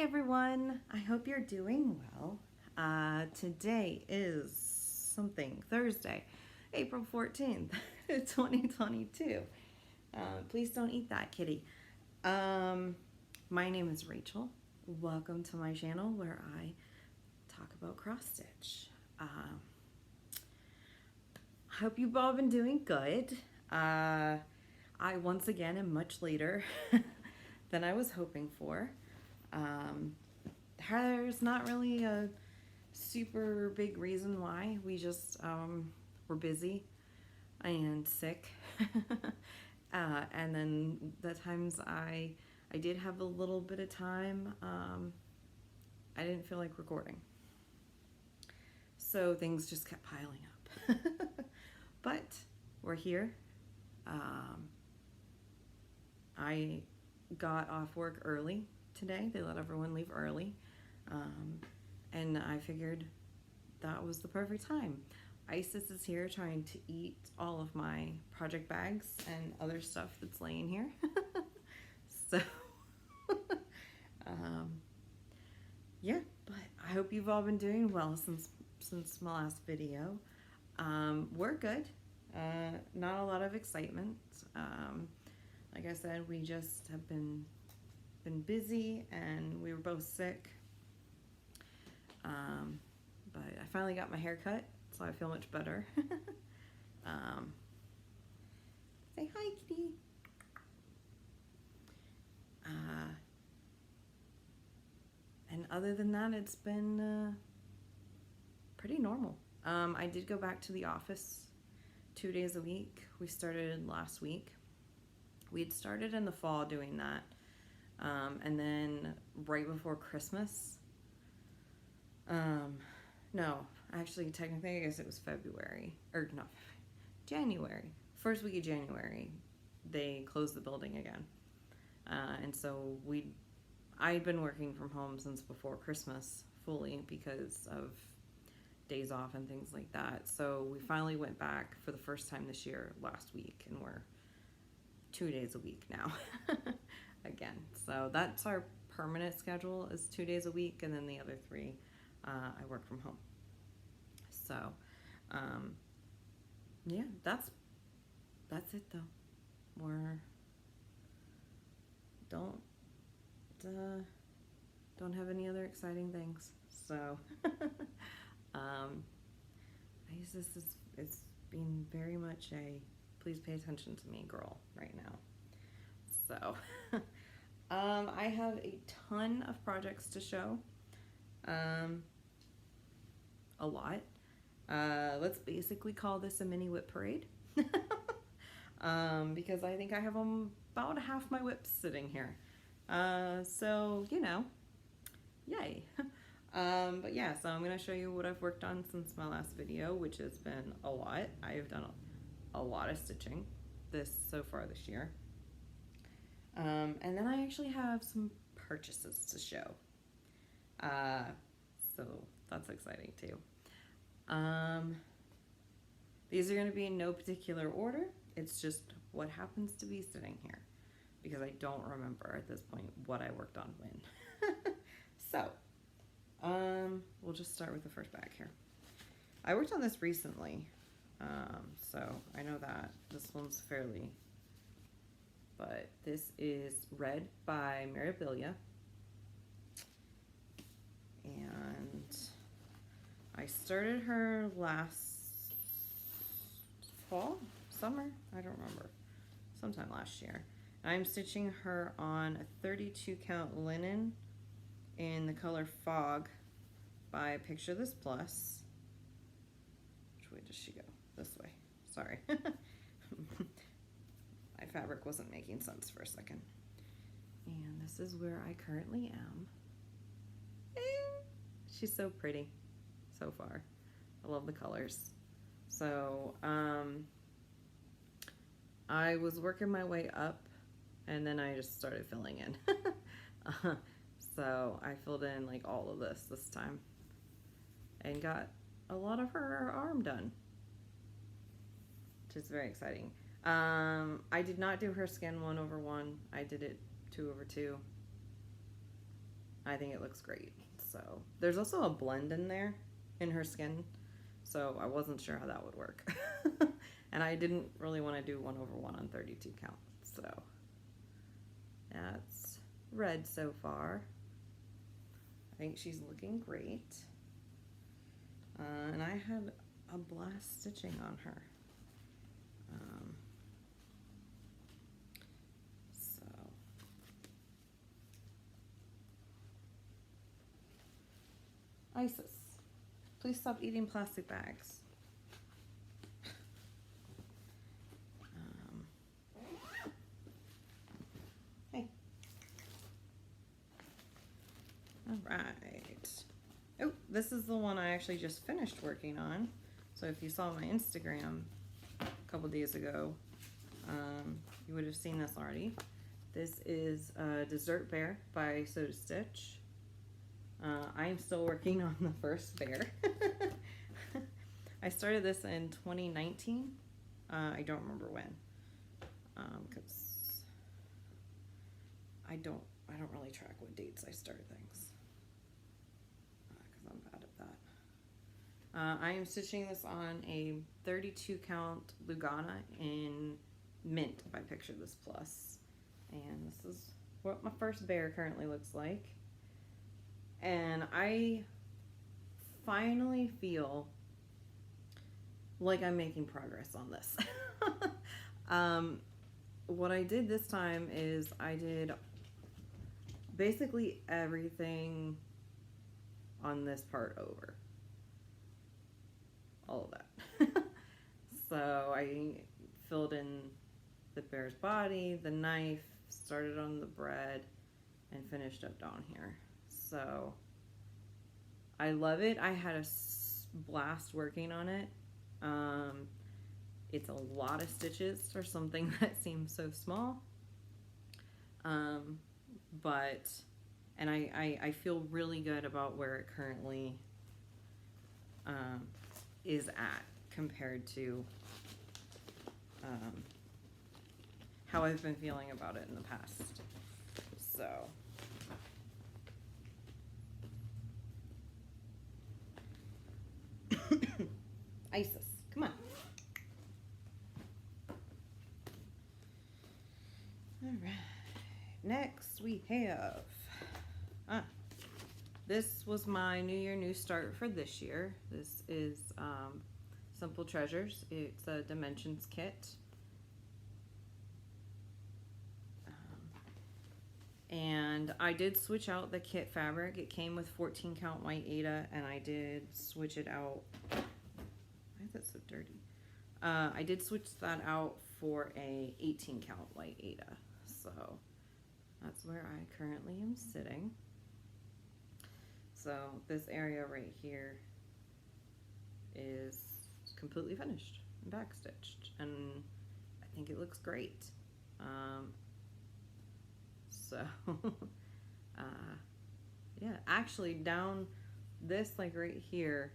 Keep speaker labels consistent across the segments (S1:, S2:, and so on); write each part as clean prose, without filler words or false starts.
S1: Hi everyone, I hope you're doing well. Today is Thursday, April 14th, 2022. Please don't eat that, kitty. My name is Rachel. Welcome to my channel where I talk about cross stitch. I hope you've all been doing good. I once again am much later than I was hoping for. There's not really a super big reason why. We just were busy and sick. And then the times I did have a little bit of time, I didn't feel like recording. So things just kept piling up. But we're here. I got off work early today. They let everyone leave early. And I figured that was the perfect time. Isis is here trying to eat all of my project bags and other stuff that's laying here. So, yeah, but I hope you've all been doing well since my last video. We're good. Not a lot of excitement. Like I said, we just have been busy and we were both sick. But I finally got my hair cut, so I feel much better. Say hi, kitty. And other than that, it's been pretty normal. I did go back to the office 2 days a week. We started last week. We'd started in the fall doing that. And then right before Christmas, no, actually, technically, I guess it was February, or not, January. First week of January, they closed the building again. And so I'd been working from home since before Christmas fully because of days off and things like that. So we finally went back for the first time this year last week, and we're 2 days a week now again. So that's our permanent schedule, is 2 days a week, and then the other 3 I work from home. So yeah, that's it though. We're don't have any other exciting things. So it's been very much a please pay attention to me girl right now. So I have a ton of projects to show. A lot. Let's basically call this a mini WIP parade. Because I think I have about half my WIPs sitting here. So, you know, yay. But yeah, so I'm going to show you what I've worked on since my last video, which has been a lot. I have done a lot of stitching so far this year. And then I actually have some purchases to show. So that's exciting too. These are going to be in no particular order. It's just what happens to be sitting here, because I don't remember at this point what I worked on when. So, we'll just start with the first bag here. I worked on this recently, so I know that this one's fairly, but this is Red by Obelia. And I started her last fall, summer, I don't remember, sometime last year. I'm stitching her on a 32 count linen in the color Fog by Picture This Plus. Which way does she go? This way, sorry. My fabric wasn't making sense for a second. And this is where I currently am. She's so pretty so far. I love the colors. So I was working my way up, and then I just started filling in. So I filled in like all of this time and got a lot of her arm done, which is very exciting. I did not do her skin 1/1. I did it 2/2. I think it looks great. So there's also a blend in there in her skin, so I wasn't sure how that would work. And I didn't really want to do 1/1 on 32 count. So that's red so far. I think she's looking great. And I had a blast stitching on her. So Isis, please stop eating plastic bags. Hey. All right. Oh, this is the one I actually just finished working on. So if you saw my Instagram a couple days ago, you would have seen this already. This is Dessert Bear by Soda Stitch. I'm still working on the first bear. I started this in 2019. I don't remember when, because I don't really track what dates I start things, because I'm bad at that. I am stitching this on a 32 count Lugana in mint by Picture This Plus, and this is what my first bear currently looks like. And I finally feel like I'm making progress on this. What I did this time is I did basically everything on this part over. All of that. So I filled in the bear's body, the knife, started on the bread, and finished up down here. So I love it. I had a blast working on it. It's a lot of stitches for something that seems so small. But I feel really good about where it currently is at compared to how I've been feeling about it in the past. So Isis, come on. All right. Next we have, this was my New Year, New Start for this year. This is Simple Treasures. It's a Dimensions kit. And I did switch out the kit fabric. It came with 14 count white Aida, and I did switch it out. Why is that so dirty? I did switch that out for a 18 count white Aida. So that's where I currently am sitting. So this area right here is completely finished and backstitched, and I think it looks great. So yeah, actually down this, like right here,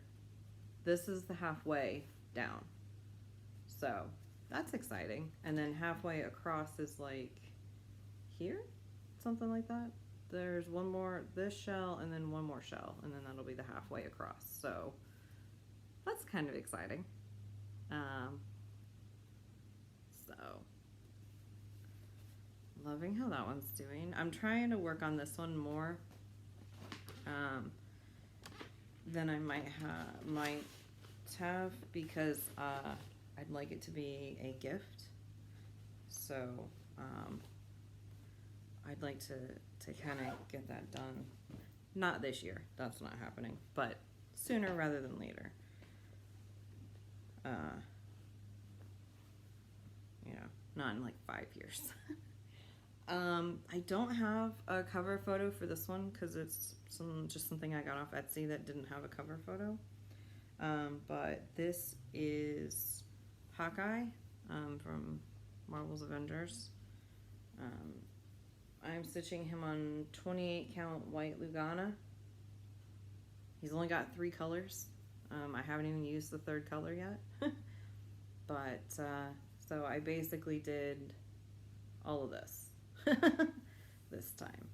S1: this is the halfway down, so that's exciting. And then halfway across is like here, something like that. There's one more, this shell, and then one more shell, and then that'll be the halfway across. So that's kind of exciting. So loving how that one's doing. I'm trying to work on this one more than I might have, because I'd like it to be a gift. So I'd like to kind of get that done. Not this year, that's not happening, but sooner rather than later. You know, not in like 5 years. I don't have a cover photo for this one because it's just something I got off Etsy that didn't have a cover photo. But this is Hawkeye from Marvel's Avengers. I'm stitching him on 28 count white Lugana. He's only got 3 colors. I haven't even used the 3rd color yet. But so I basically did all of this this time.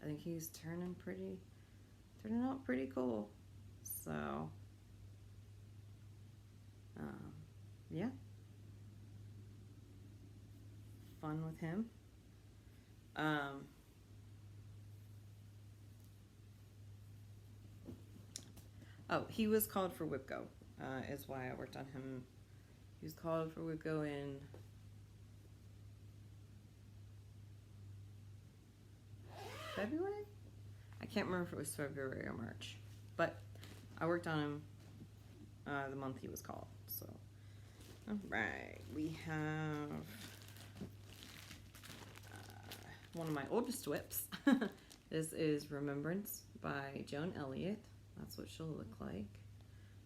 S1: I think he's turning out pretty cool. So, yeah, fun with him. Oh, he was called for WIP Go, is why I worked on him. He was called for WIP Go in February? I can't remember if it was February or March, but I worked on him the month he was called. So, all right, we have one of my oldest WIPs. This is Remembrance by Joan Elliott. That's what she'll look like.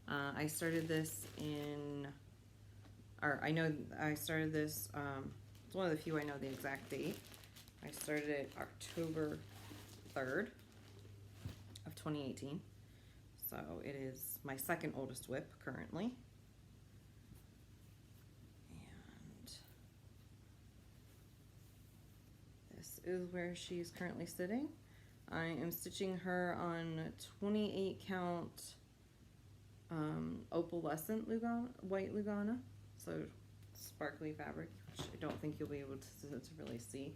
S1: I started this I started this, it's one of the few I know the exact date. I started it October 3rd of 2018. So it is my second oldest WIP currently. And this is where she's currently sitting. I am stitching her on 28 count opalescent white Lugana, so sparkly fabric, which I don't think you'll be able to really see.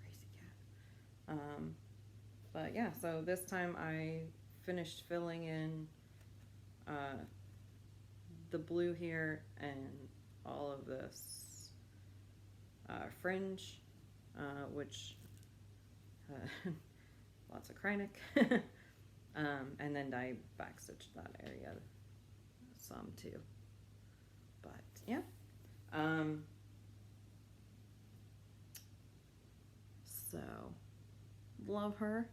S1: Crazy cat. But yeah, so this time I finished filling in the blue here and all of this fringe, which lots of Kreinik, and then I backstitched that area some too. But yeah, so love her.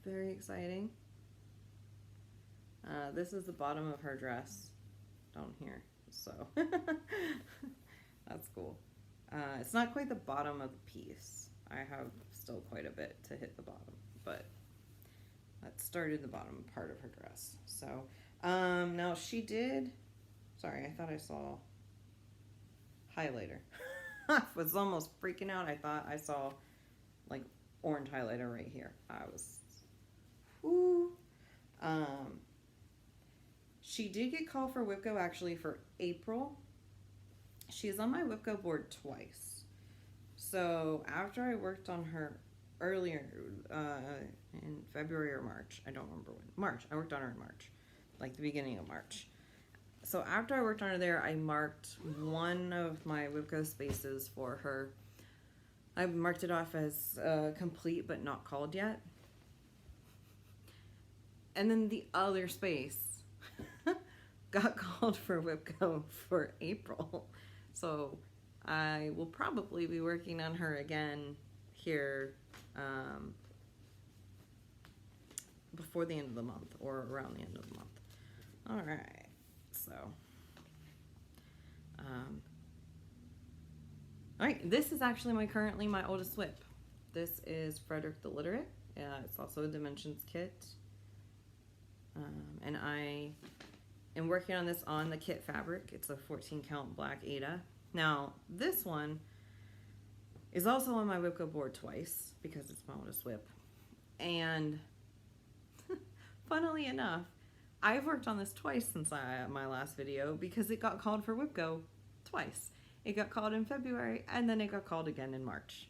S1: Very exciting. This is the bottom of her dress down here, so that's cool. It's not quite the bottom of the piece. I have still quite a bit to hit the bottom, but that started the bottom part of her dress. So, now she did, sorry, I thought I saw highlighter. I was almost freaking out. I thought I saw like orange highlighter right here. I was, whoo. She did get called for WIP Go actually for April. She's on my WIP Go board twice. So after I worked on her earlier in February or March, I don't remember when. March. I worked on her in March, like the beginning of March. So after I worked on her there, I marked one of my WIP Go spaces for her. I marked it off as complete but not called yet. And then the other space got called for WIP Go for April. So I will probably be working on her again here before the end of the month or around the end of the month. All right, so all right, this is actually currently my oldest WIP. This is Frederick the Literate. It's also a Dimensions kit. And I am working on this on the kit fabric. It's a 14 count black Ada. Now, this one is also on my WIP Go board twice because it's my oldest WIP. And funnily enough, I've worked on this twice since my last video because it got called for WIP Go twice. It got called in February and then it got called again in March.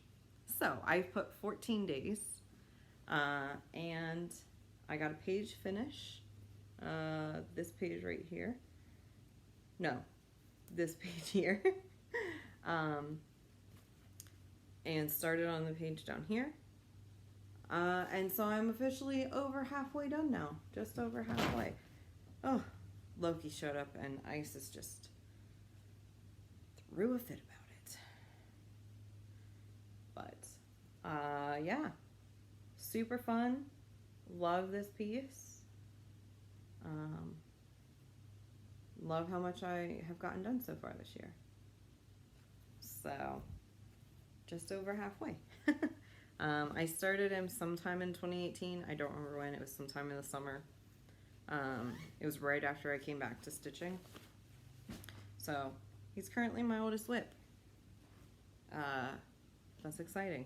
S1: So I've put 14 days and I got a page finish. This page right here. No, this page here. And started on the page down here. And so I'm officially over halfway done now. Just over halfway. Oh, Loki showed up and Isis just threw a fit about it. But, yeah. Super fun. Love this piece. Love how much I have gotten done so far this year. So, just over halfway. I started him sometime in 2018. I don't remember when. It was sometime in the summer. It was right after I came back to stitching. So, he's currently my oldest WIP. That's exciting.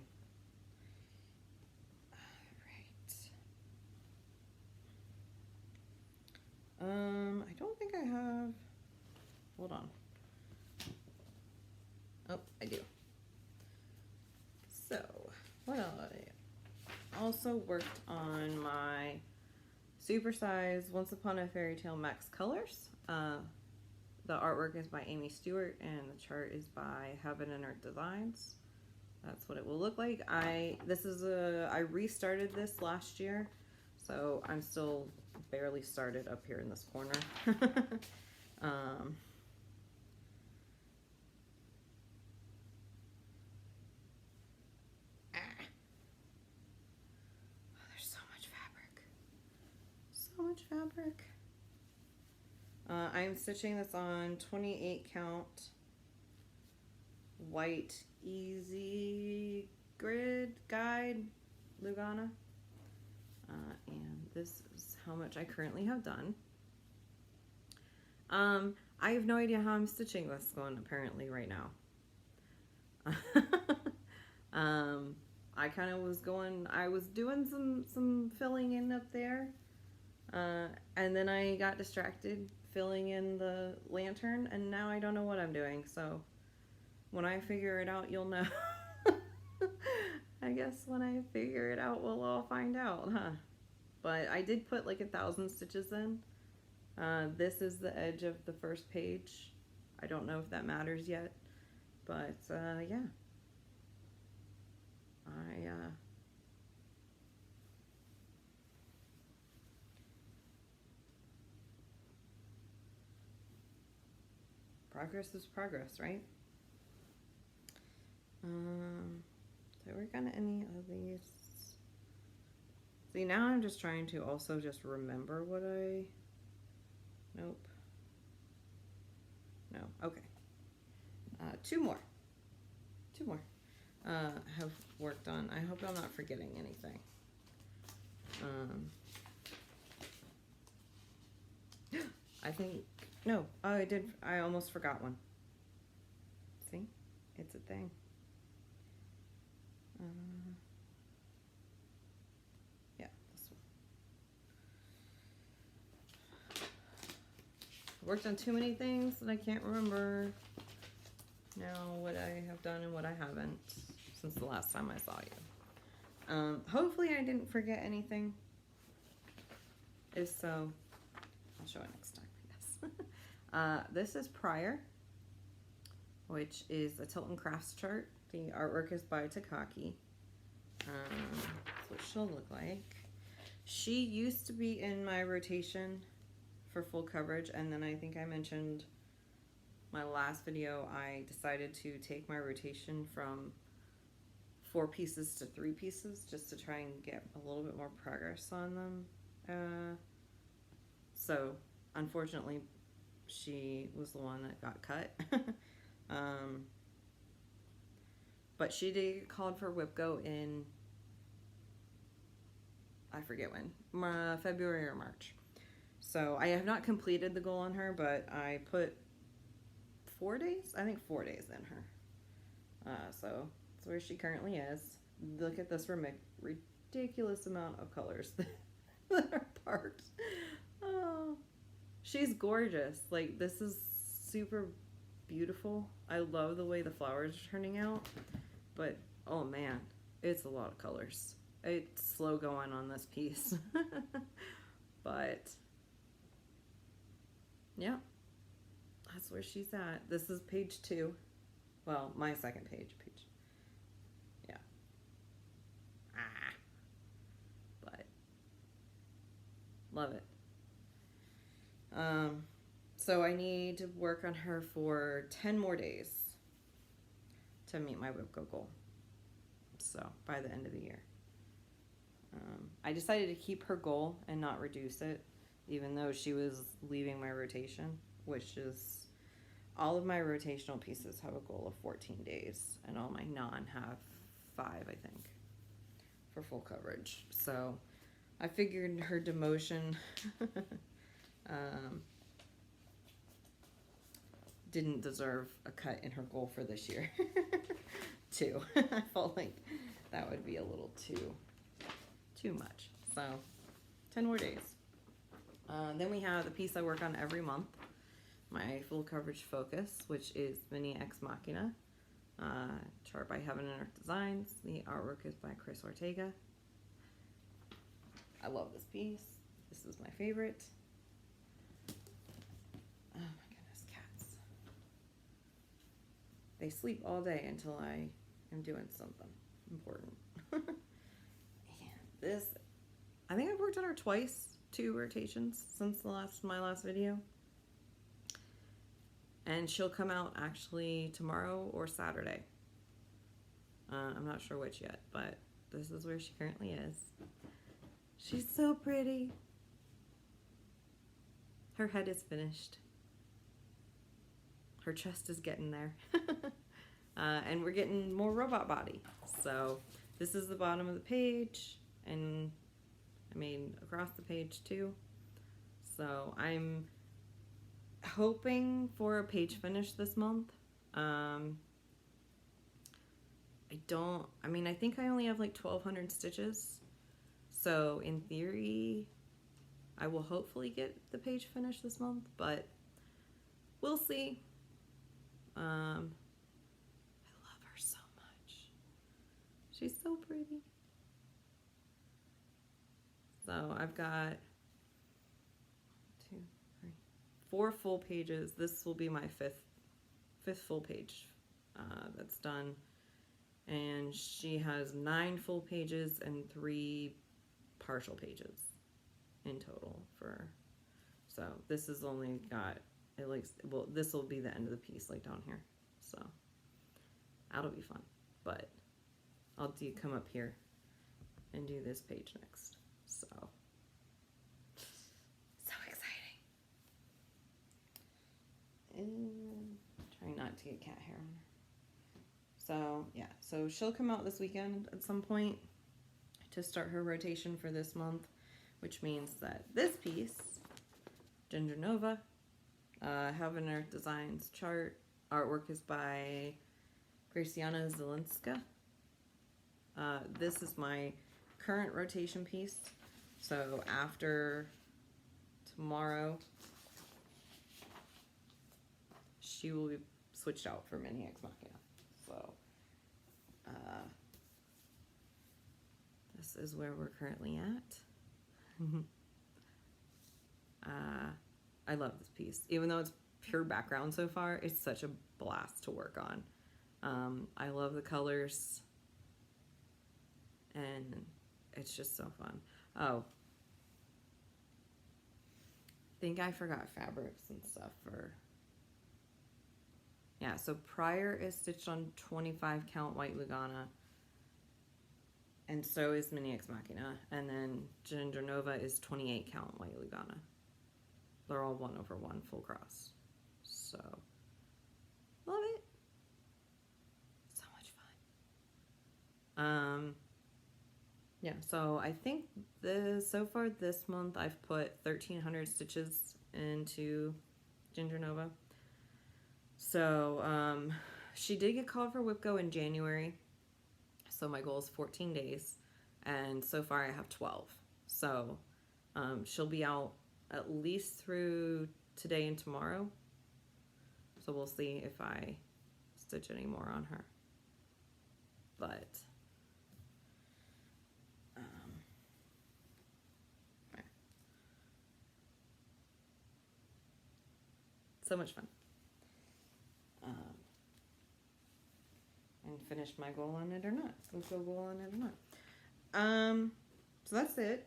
S1: All right. I don't think I have. Hold on. Oh, I do. So, what else? I also worked on my supersized Once Upon a Fairy Tale Max Colors. The artwork is by Amy Stewart and the chart is by Heaven and Earth Designs. That's what it will look like. I restarted this last year, so I'm still barely started up here in this corner. There's so much fabric. So much fabric. I'm stitching this on 28 count white easy grid guide Lugana. And this is how much I currently have done. I have no idea how I'm stitching this one apparently right now. I kind of was doing some filling in up there. And then I got distracted filling in the lantern, and now I don't know what I'm doing. So when I figure it out, you'll know. I guess when I figure it out, we'll all find out, huh? But I did put like 1,000 stitches in. This is the edge of the first page. I don't know if that matters yet, but yeah. Progress is progress, right? Did I work on any of these? See, now I'm just trying to also just remember what nope. No, okay. Two more have worked on. I hope I'm not forgetting anything. I think, no, I did, I almost forgot one. See, it's a thing. Yeah, this one. Worked on too many things that I can't remember now what I have done and what I haven't since the last time I saw you. Hopefully I didn't forget anything. If so, I'll show it next time, I guess. This is Prior, which is a Tilton Crafts chart. The artwork is by Takaki. That's what she'll look like. She used to be in my rotation for full coverage, and then I think I mentioned my last video, I decided to take my rotation from 4 pieces to 3 pieces just to try and get a little bit more progress on them. So unfortunately she was the one that got cut. But she did get called for WIP Go in, I forget when, February or March. So I have not completed the goal on her, but I put 4 days? I think 4 days in her. So that's where she currently is. Look at this ridiculous amount of colors that are parked. Oh, she's gorgeous. Like, this is super beautiful. I love the way the flowers are turning out. But, oh man, it's a lot of colors. It's slow going on this piece. But, yeah. That's where she's at. This is page 2. Well, my second page. Yeah. But love it. So I need to work on her for 10 more days to meet my WIP Go goal. So by the end of the year. I decided to keep her goal and not reduce it, even though she was leaving my rotation, which is all of my rotational pieces have a goal of 14 days, and all my non have 5, I think, for full coverage. So I figured her demotion didn't deserve a cut in her goal for this year. 2. I felt like that would be a little too much. So 10 more days. Then we have the piece I work on every month, my full coverage focus, which is Mini Ex Machina. Chart by Heaven and Earth Designs. The artwork is by Chris Ortega. I love this piece. This is my favorite. Oh my goodness, cats. They sleep all day until I am doing something important. And this, I think I've worked on her twice, 2 rotations since my last video. And she'll come out actually tomorrow or Saturday. I'm not sure which yet, but this is where she currently is. She's so pretty. Her head is finished. Her chest is getting there. And we're getting more robot body. So this is the bottom of the page, and I made across the page too. So I'm hoping for a page finish this month. I think I only have like 1,200 stitches. So in theory, I will hopefully get the page finished this month, but we'll see. I love her so much. She's so pretty. So I've got 2, 3, 4 full pages. This will be my fifth full page that's done. And she has 9 full pages and 3 partial pages in total so this is only got at least, well, this will be the end of the piece, like down here, so that'll be fun. But I'll come up here and do this page next, so exciting. And trying not to get cat hair on her. So yeah, so she'll come out this weekend at some point to start her rotation for this month, which means that this piece, Ginger Nova, Heaven and Earth Designs chart, artwork is by Graciana Zielinska. This is my current rotation piece. So after tomorrow, she will be switched out for Mini Ex Machina. So this is where we're currently at. I love this piece. Even though it's pure background so far, it's such a blast to work on. I love the colors, and it's just so fun. Oh, I think I forgot fabrics and stuff for... Yeah, so Prior is stitched on 25 count white Lugana, and so is Mini Ex Machina, and then Ginger Nova is 28 count white Lugana. They're all 1/1 full cross. So, love it. So much fun. Yeah, so I think so far this month I've put 1,300 stitches into Ginger Nova. So, she did get called for WIP Go in January. So my goal is 14 days. And so far I have 12. So, she'll be out at least through today and tomorrow. So we'll see if I stitch any more on her. But, so much fun. And finish my goal on it or not. Go goal on it or not. So that's it.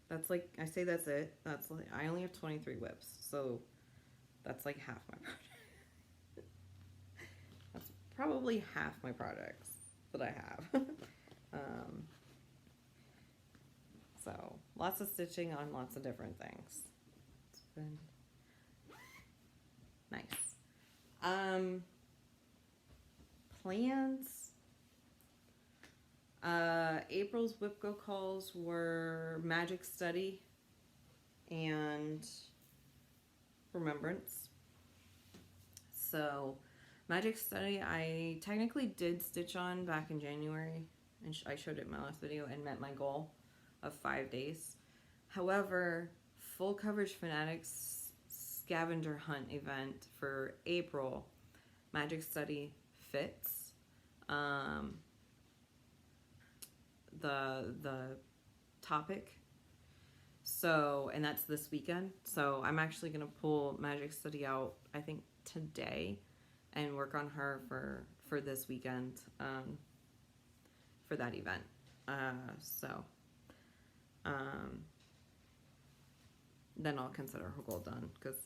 S1: That's like, I say that's it. That's like, I only have 23 WIPs, so that's like half my project. That's probably half my projects that I have. So lots of stitching on lots of different things. It's been nice. Plans. April's WIP Go calls were Magic Study and Remembrance. So Magic Study, I technically did stitch on back in January, and I showed it in my last video, and met my goal of 5 days. However, Full Coverage Fanatics scavenger hunt event for April, Magic Study fits the topic. So, and that's this weekend. So I'm actually gonna pull Magic Study out, I think today, and work on her for this weekend, for that event. Then I'll consider her goal done, because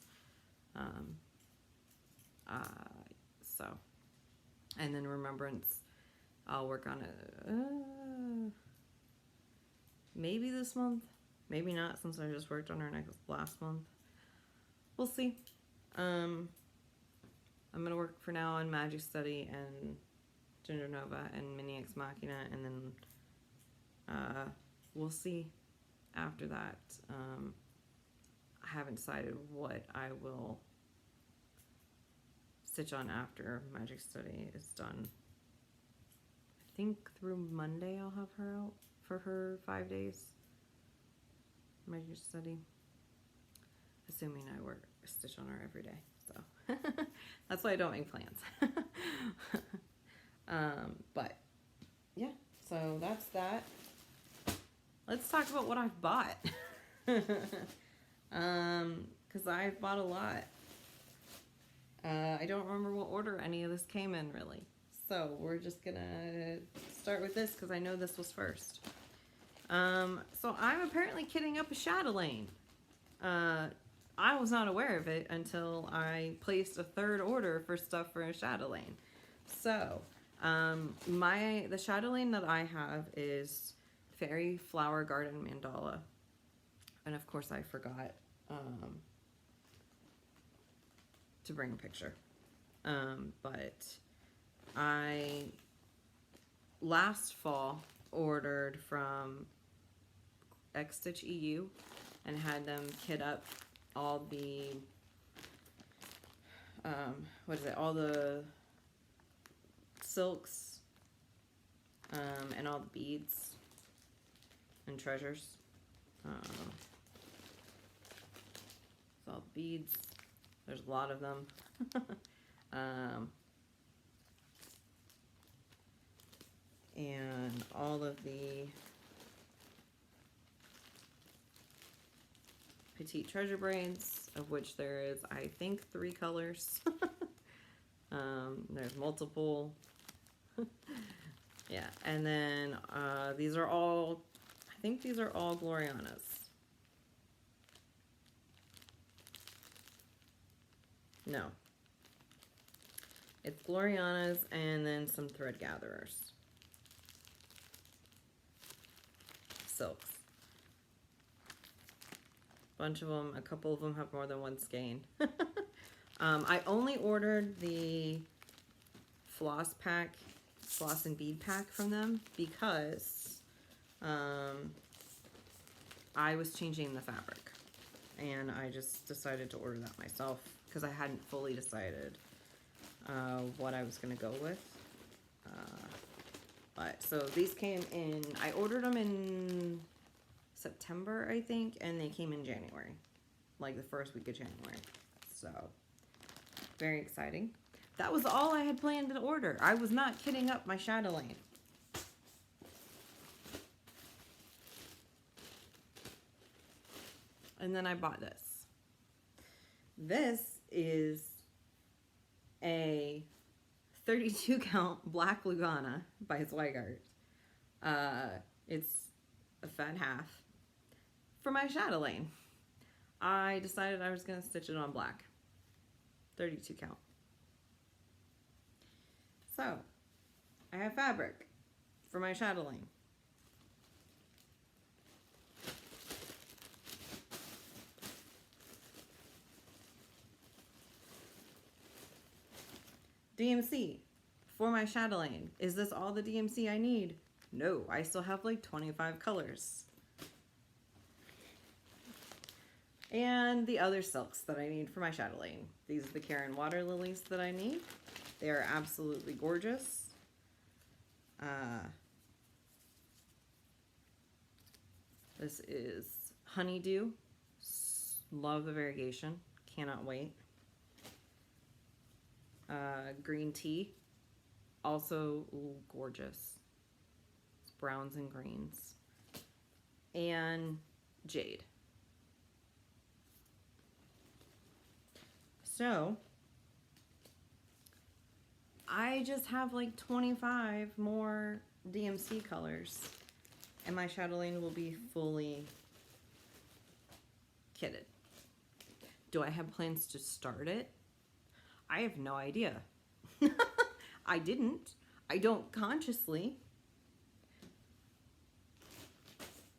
S1: so, and then Remembrance, I'll work on it maybe this month, maybe not, since I just worked on her last month. We'll see. I'm gonna work for now on Magic Study and Gender Nova and Mini Ex Machina, and then we'll see after that. I haven't decided what I will stitch on after Magic Study is done. I think through Monday I'll have her out for her 5 days. Magic Study. Assuming I stitch on her every day. So that's why I don't make plans. But yeah, so that's that. Let's talk about what I've bought. Because I've bought a lot. I don't remember what order any of this came in, really. So we're just gonna start with this because I know this was first. So I'm apparently kitting up a Chatelaine. I was not aware of it until I placed a third order for stuff for a Chatelaine. So, the Chatelaine that I have is Fairy Flower Garden Mandala. And of course I forgot to bring a picture. But I last fall ordered from X Stitch EU and had them kit up all the all the silks and all the beads and treasures. So all the beads, there's a lot of them. And all of the petite treasure braids, of which there is, I think, 3 colors. There's multiple. Yeah, and then these are all, I think these are all Glorianas. No. It's Glorianas and then some thread gatherers. Silks. Bunch of them, a couple of them have more than one skein. I only ordered the floss and bead pack from them because I was changing the fabric, and I just decided to order that myself because I hadn't fully decided what I was going to go with. But so these came in, I ordered them in September, I think, and they came in January, like the first week of January. So very exciting. That was all I had planned to order. I was not kitting up my Chatelaine. And then I bought this. This is a 32 count Black Lugana by Zweigart. It's a fat half for my Chatelaine. I decided I was going to stitch it on black. 32 count. So, I have fabric for my Chatelaine. DMC for my Chatelaine. Is this all the DMC I need? No, I still have like 25 colors. And the other silks that I need for my chatelaine. These are the Karen water lilies that I need. They are absolutely gorgeous. This is Honeydew. Love the variegation. Cannot wait. Green tea. Also gorgeous. It's browns and greens. And jade. So I just have like 25 more DMC colors and my chatelaine will be fully kitted. Do I have plans to start it? I have no idea. I didn't. I don't consciously.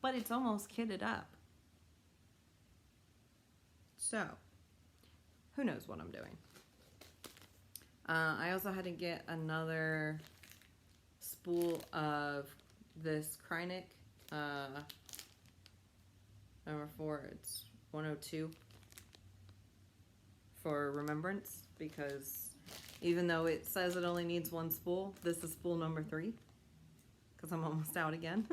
S1: But it's almost kitted up. So, who knows what I'm doing. I also had to get another spool of this Krynic number 4. It's 102 for Remembrance, because even though it says it only needs 1 spool, this is spool number 3 because I'm almost out again.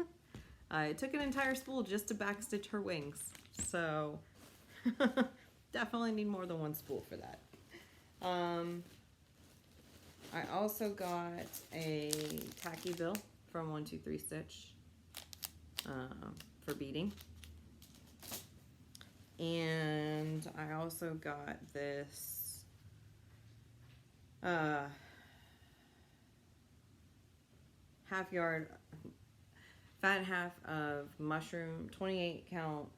S1: It took an entire spool just to backstitch her wings, so definitely need more than 1 spool for that. I also got a tacky bill from 123 Stitch for beading. And I also got this half yard, fat half of mushroom, 28 count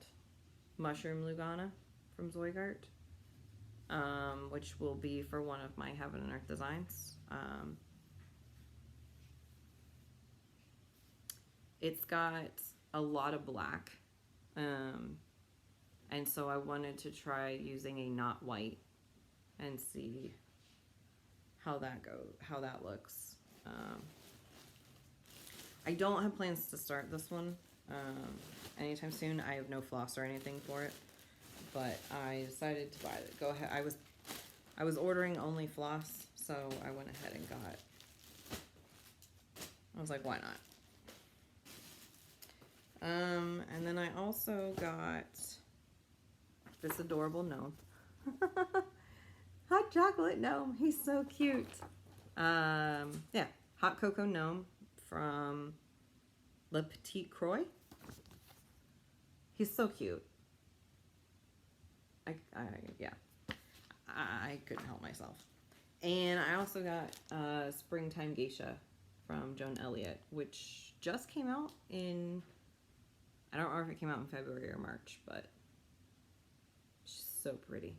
S1: mushroom Lugana from Zoigart, which will be for one of my Heaven and Earth designs. It's got a lot of black, and so I wanted to try using a not white and see how that looks. I don't have plans to start this one anytime soon. I have no floss or anything for it, but I decided to buy it. Go ahead. I was ordering only floss, so I went ahead and got. I was like, why not? And then I also got this adorable gnome. Hot chocolate gnome. He's so cute. Yeah, hot cocoa gnome from Le Petit Croix. He's so cute. Yeah, I couldn't help myself. And I also got Springtime Geisha from Joan Elliott, which just came out in, I don't know if it came out in February or March, but she's so pretty.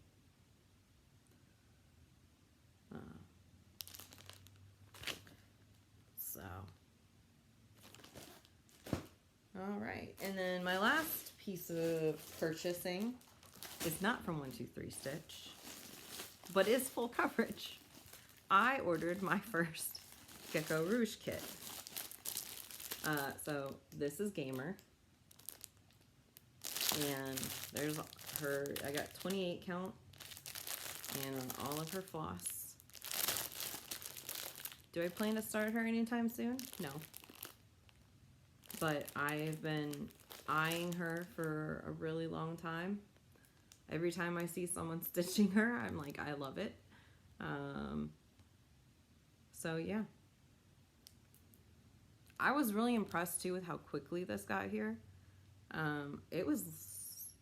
S1: All right, and then my last piece of purchasing is not from 123 Stitch, but is full coverage. I ordered my first Gecko Rouge kit. So this is Gamer, and there's her. I got 28 count and all of her floss. Do I plan to start her anytime soon? No. But I've been eyeing her for a really long time. Every time I see someone stitching her, I'm like, I love it. So yeah. I was really impressed too with how quickly this got here. It was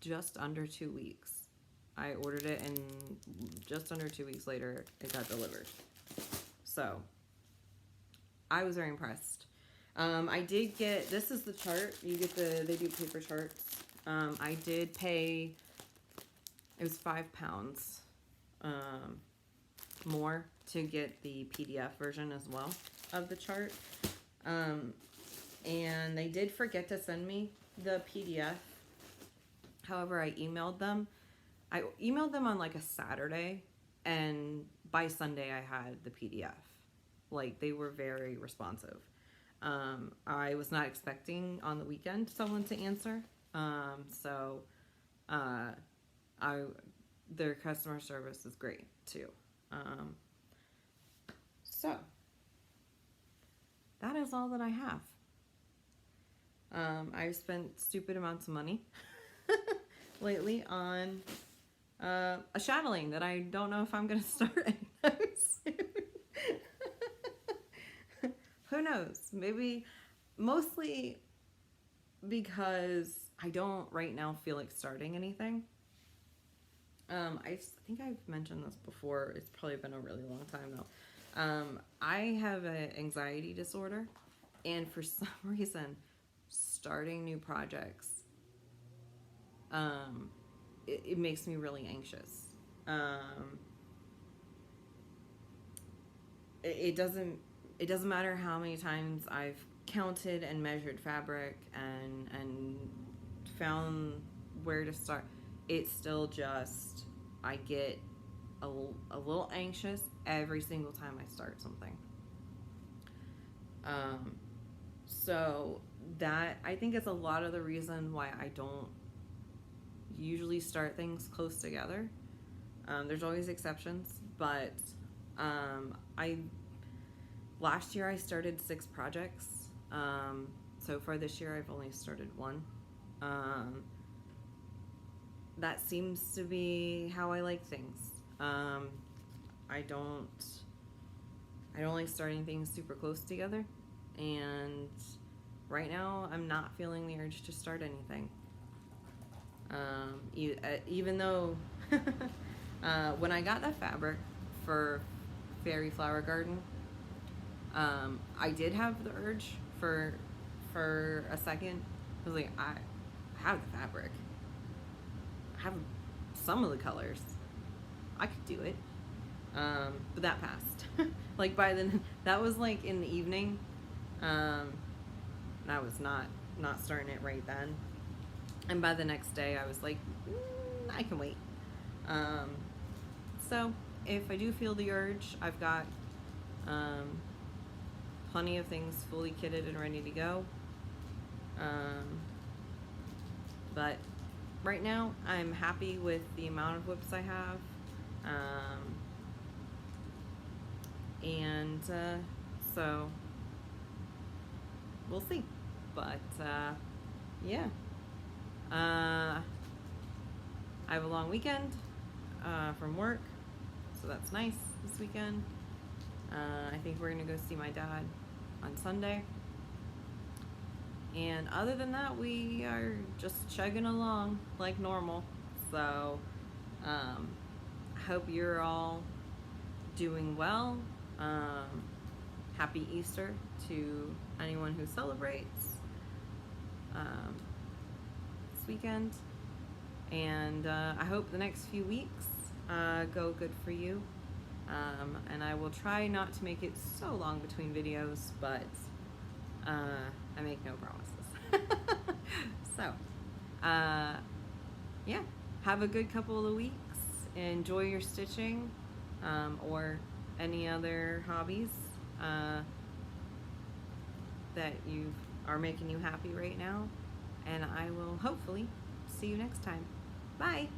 S1: just under 2 weeks. I ordered it and just under 2 weeks later it got delivered. So I was very impressed. I did get, this is the chart. You get they do paper charts. I did pay, it was £5 more to get the PDF version as well of the chart. And they did forget to send me the PDF. However, I emailed them. I emailed them on like a Saturday, and by Sunday I had the PDF. Like, they were very responsive. I was not expecting on the weekend someone to answer. So I I their customer service is great too. So that is all that I have. I've spent stupid amounts of money lately on a shadowing that I don't know if I'm gonna start anytime soon. Who knows? Maybe, mostly because I don't right now feel like starting anything. I think I've mentioned this before. It's probably been a really long time though. I have an anxiety disorder, and for some reason, starting new projects, it makes me really anxious. It doesn't matter how many times I've counted and measured fabric and found where to start. It's still just, I get a little anxious every single time I start something. So that, I think, is a lot of the reason why I don't usually start things close together. There's always exceptions, but last year I started 6 projects. So far this year I've only started 1. That seems to be how I like things. I don't like starting things super close together, and right now I'm not feeling the urge to start anything. Even though when I got the fabric for Fairy Flower Garden, I did have the urge for a second. I was like, I have the fabric. I have some of the colors. I could do it. But that passed. Like by then, that was like in the evening. And I was not starting it right then. And by the next day, I was like, I can wait. So if I do feel the urge, I've got plenty of things fully kitted and ready to go. But right now, I'm happy with the amount of WIPs I have. And so we'll see. But yeah. I have a long weekend from work, so that's nice this weekend. I think we're gonna go see my dad on Sunday. And other than that, we are just chugging along like normal. So I hope you're all doing well. Happy Easter to anyone who celebrates this weekend. And I hope the next few weeks go good for you. And I will try not to make it so long between videos, but I make no promises. So, yeah, have a good couple of weeks. Enjoy your stitching or any other hobbies that you are making you happy right now. And I will hopefully see you next time. Bye!